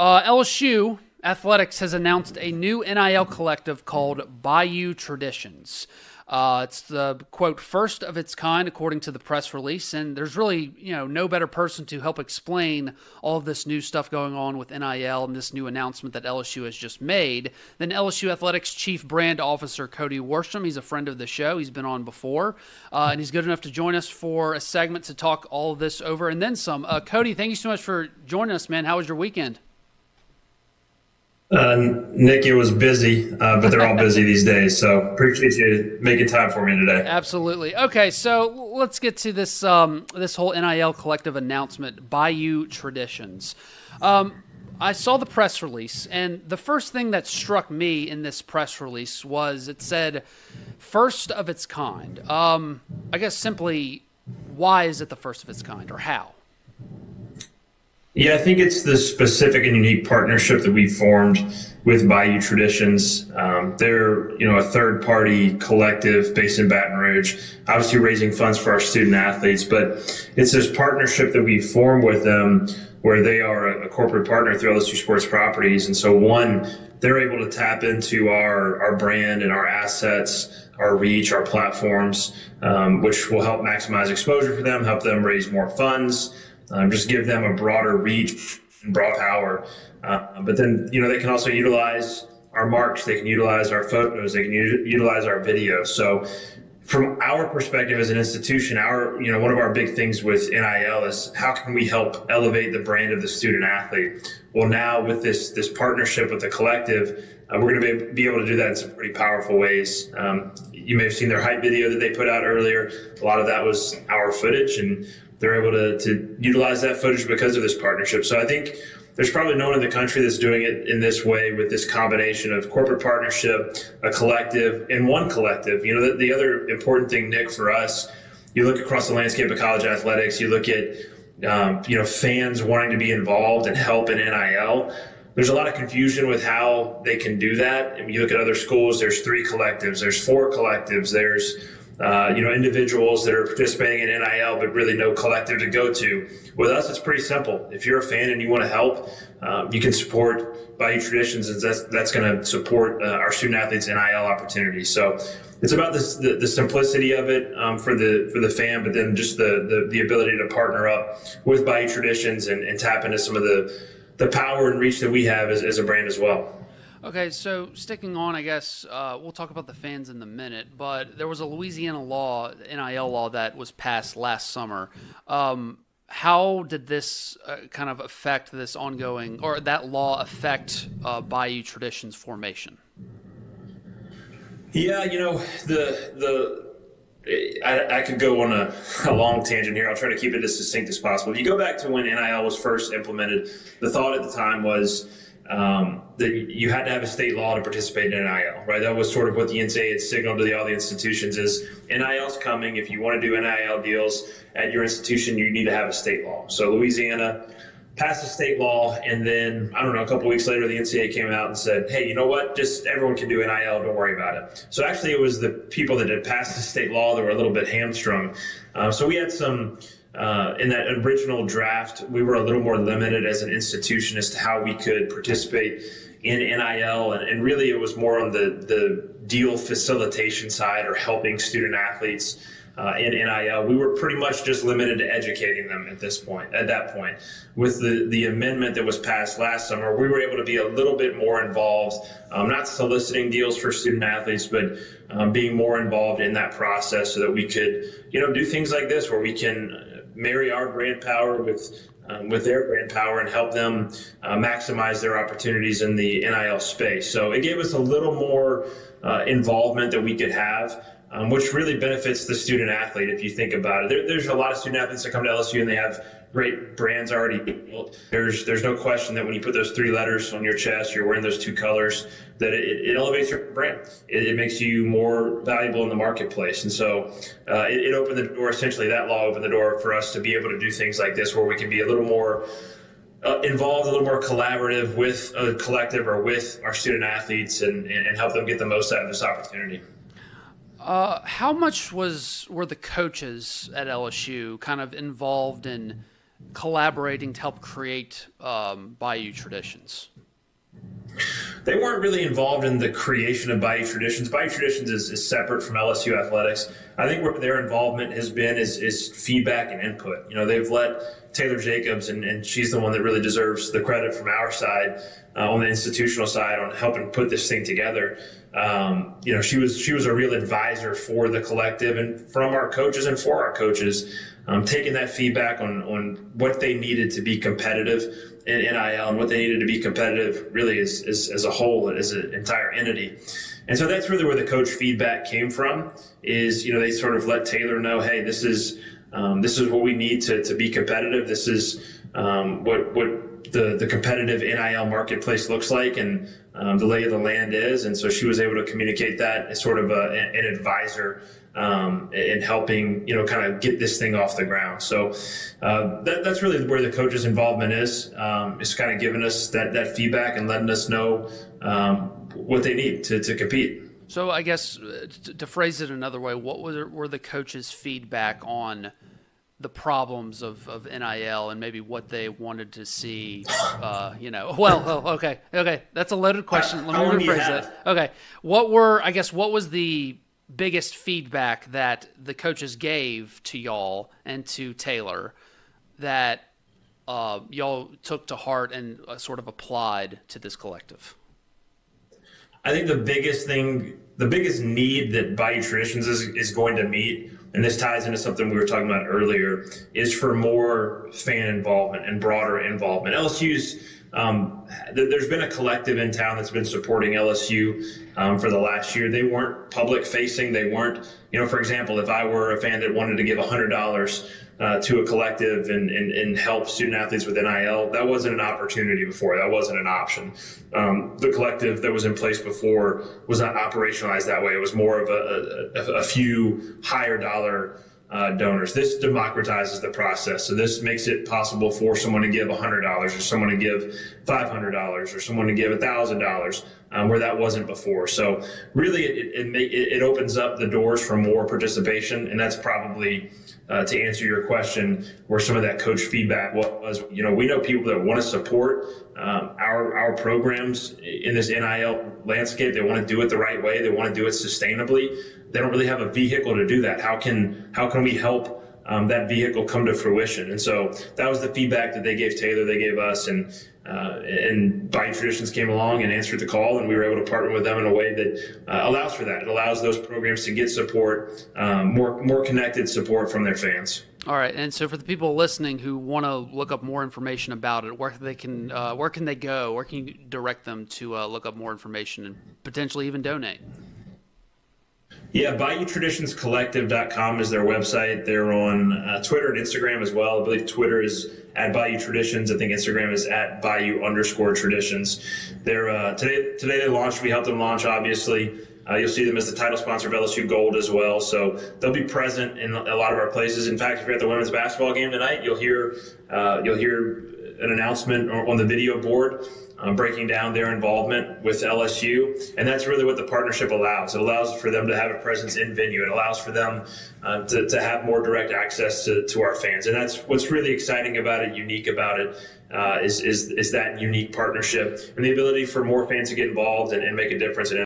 LSU Athletics has announced a new NIL collective called Bayou Traditions. It's the, quote, first of its kind, according to the press release, and there's really, no better person to help explain all of this new stuff going on with NIL and this new announcement that LSU has just made than LSU Athletics Chief Brand Officer Cody Worsham. He's a friend of the show. He's been on before, and he's good enough to join us for a segment to talk all of this over and then some. Cody, thank you so much for joining us, man. How was your weekend? Nick, it was busy, but they're all busy these days. So appreciate you making time for me today. Absolutely. Okay, so let's get to this this whole NIL collective announcement, Bayou Traditions. I saw the press release, and the first thing that struck me in this press release was it said first of its kind. I guess simply, why is it the first of its kind, or how? Yeah, I think it's the specific and unique partnership that we formed with Bayou Traditions. They're, a third-party collective based in Baton Rouge, obviously raising funds for our student athletes. But it's this partnership that we formed with them where they are a corporate partner through LSU Sports Properties. And so, one, they're able to tap into our brand and our assets, our reach, our platforms, which will help maximize exposure for them, help them raise more funds, just give them a broader reach and broad power. But then, they can also utilize our marks. They can utilize our photos. They can utilize our videos. So from our perspective as an institution, one of our big things with NIL is how can we help elevate the brand of the student athlete? Well, now with this partnership with the collective, we're going to be able to do that in some pretty powerful ways. You may have seen their hype video that they put out earlier. A lot of that was our footage, and they're able to utilize that footage because of this partnership. So I think there's probably no one in the country that's doing it in this way with this combination of corporate partnership, a collective, and one collective. The other important thing, Nick, for us, you look across the landscape of college athletics, you look at, fans wanting to be involved and help in NIL. There's a lot of confusion with how they can do that. I mean, you look at other schools, there's 3 collectives, there's 4 collectives, there's individuals that are participating in NIL, but really no collective to go to. With us, it's pretty simple. If you're a fan and you want to help, you can support Bayou Traditions, and that's going to support our student athletes' NIL opportunities. So it's about the simplicity of it for the fan, but then just the ability to partner up with Bayou Traditions and tap into some of the power and reach that we have as a brand as well. Okay, so sticking on, I guess, we'll talk about the fans in a minute, but there was a Louisiana NIL law that was passed last summer. How did this kind of affect this ongoing, or that law affect Bayou Traditions formation? Yeah, I could go on a long tangent here. I'll try to keep it as succinct as possible. If you go back to when NIL was first implemented, the thought at the time was that you had to have a state law to participate in NIL, right? That was sort of what the NCAA had signaled to all the institutions is NIL's coming. If you want to do NIL deals at your institution, you need to have a state law. So Louisiana passed a state law, and then, a couple weeks later, the NCAA came out and said, hey, you know what? Just everyone can do NIL. Don't worry about it. So actually, it was the people that had passed the state law that were a little bit hamstrung. So we had some... in that original draft, we were a little more limited as an institution as to how we could participate in NIL, and really it was more on the deal facilitation side or helping student athletes in NIL. We were pretty much just limited to educating them at that point. With the amendment that was passed last summer, we were able to be a little bit more involved, not soliciting deals for student athletes, but being more involved in that process so that we could, do things like this where we can marry our brand power with their brand power and help them maximize their opportunities in the NIL space. So it gave us a little more involvement that we could have, which really benefits the student athlete if you think about it. There's a lot of student athletes that come to LSU and they have great brands already built. There's no question that when you put those 3 letters on your chest, you're wearing those 2 colors, that it elevates your brand. It makes you more valuable in the marketplace. And so it opened the door, essentially that law opened the door for us to be able to do things like this where we can be a little more involved, a little more collaborative with a collective or with our student athletes and help them get the most out of this opportunity. How much were the coaches at LSU kind of involved in collaborating to help create Bayou Traditions? They weren't really involved in the creation of Bayou Traditions. Bayou Traditions is separate from LSU athletics. I think what their involvement has been is feedback and input. They've let Taylor Jacobs, and she's the one that really deserves the credit from our side, on the institutional side, on helping put this thing together. She was a real advisor for the collective and from our coaches and for our coaches, taking that feedback on what they needed to be competitive in NIL and what they needed to be competitive really as a whole, as an entire entity. And so that's really where the coach feedback came from, is, they sort of let Taylor know, hey, this is what we need to be competitive. This is what the competitive NIL marketplace looks like, and the lay of the land is. And so she was able to communicate that as sort of an advisor in helping, kind of get this thing off the ground. So that's really where the coach's involvement is kind of giving us that feedback and letting us know what they need to compete. So I guess to phrase it another way, what were the coaches' feedback on the problems of NIL and maybe what they wanted to see? Okay, that's a loaded question. Let me rephrase that. Okay, what was the biggest feedback that the coaches gave to y'all and to Taylor that y'all took to heart and sort of applied to this collective? I think the biggest need that Bayou Traditions is going to meet, and this ties into something we were talking about earlier, is for more fan involvement and broader involvement. LSU's, there's been a collective in town that's been supporting LSU for the last year. They weren't public facing. They weren't, for example, if I were a fan that wanted to give $100 to a collective and help student athletes with NIL, that wasn't an opportunity before. That wasn't an option. The collective that was in place before was not operationalized that way. It was more of a few higher dollar donors. This democratizes the process. So this makes it possible for someone to give $100 or someone to give $500 or someone to give $1,000 where that wasn't before. So really it opens up the doors for more participation. And that's probably, to answer your question, where some of that coach feedback was, we know people that want to support our programs in this NIL landscape. They want to do it the right way. They want to do it sustainably. They don't really have a vehicle to do that. How can we help that vehicle come to fruition? And so that was the feedback that they gave Taylor, they gave us, and Bayou Traditions came along and answered the call, and we were able to partner with them in a way that allows for that. It allows those programs to get support, more connected support from their fans. All right, and so for the people listening who want to look up more information about it, where can they go? Where can you direct them to look up more information and potentially even donate? Yeah, BayouTraditionsCollective.com is their website. They're on Twitter and Instagram as well. I believe Twitter is at Bayou Traditions. I think Instagram is at Bayou_Traditions. They're today they launched. We helped them launch, obviously. You'll see them as the title sponsor of LSU Gold as well. So they'll be present in a lot of our places. In fact, if you're at the women's basketball game tonight, you'll hear an announcement on the video board breaking down their involvement with LSU. And that's really what the partnership allows. It allows for them to have a presence in venue. It allows for them to have more direct access to our fans. And that's what's really exciting about it, unique about it, is that unique partnership and the ability for more fans to get involved and make a difference in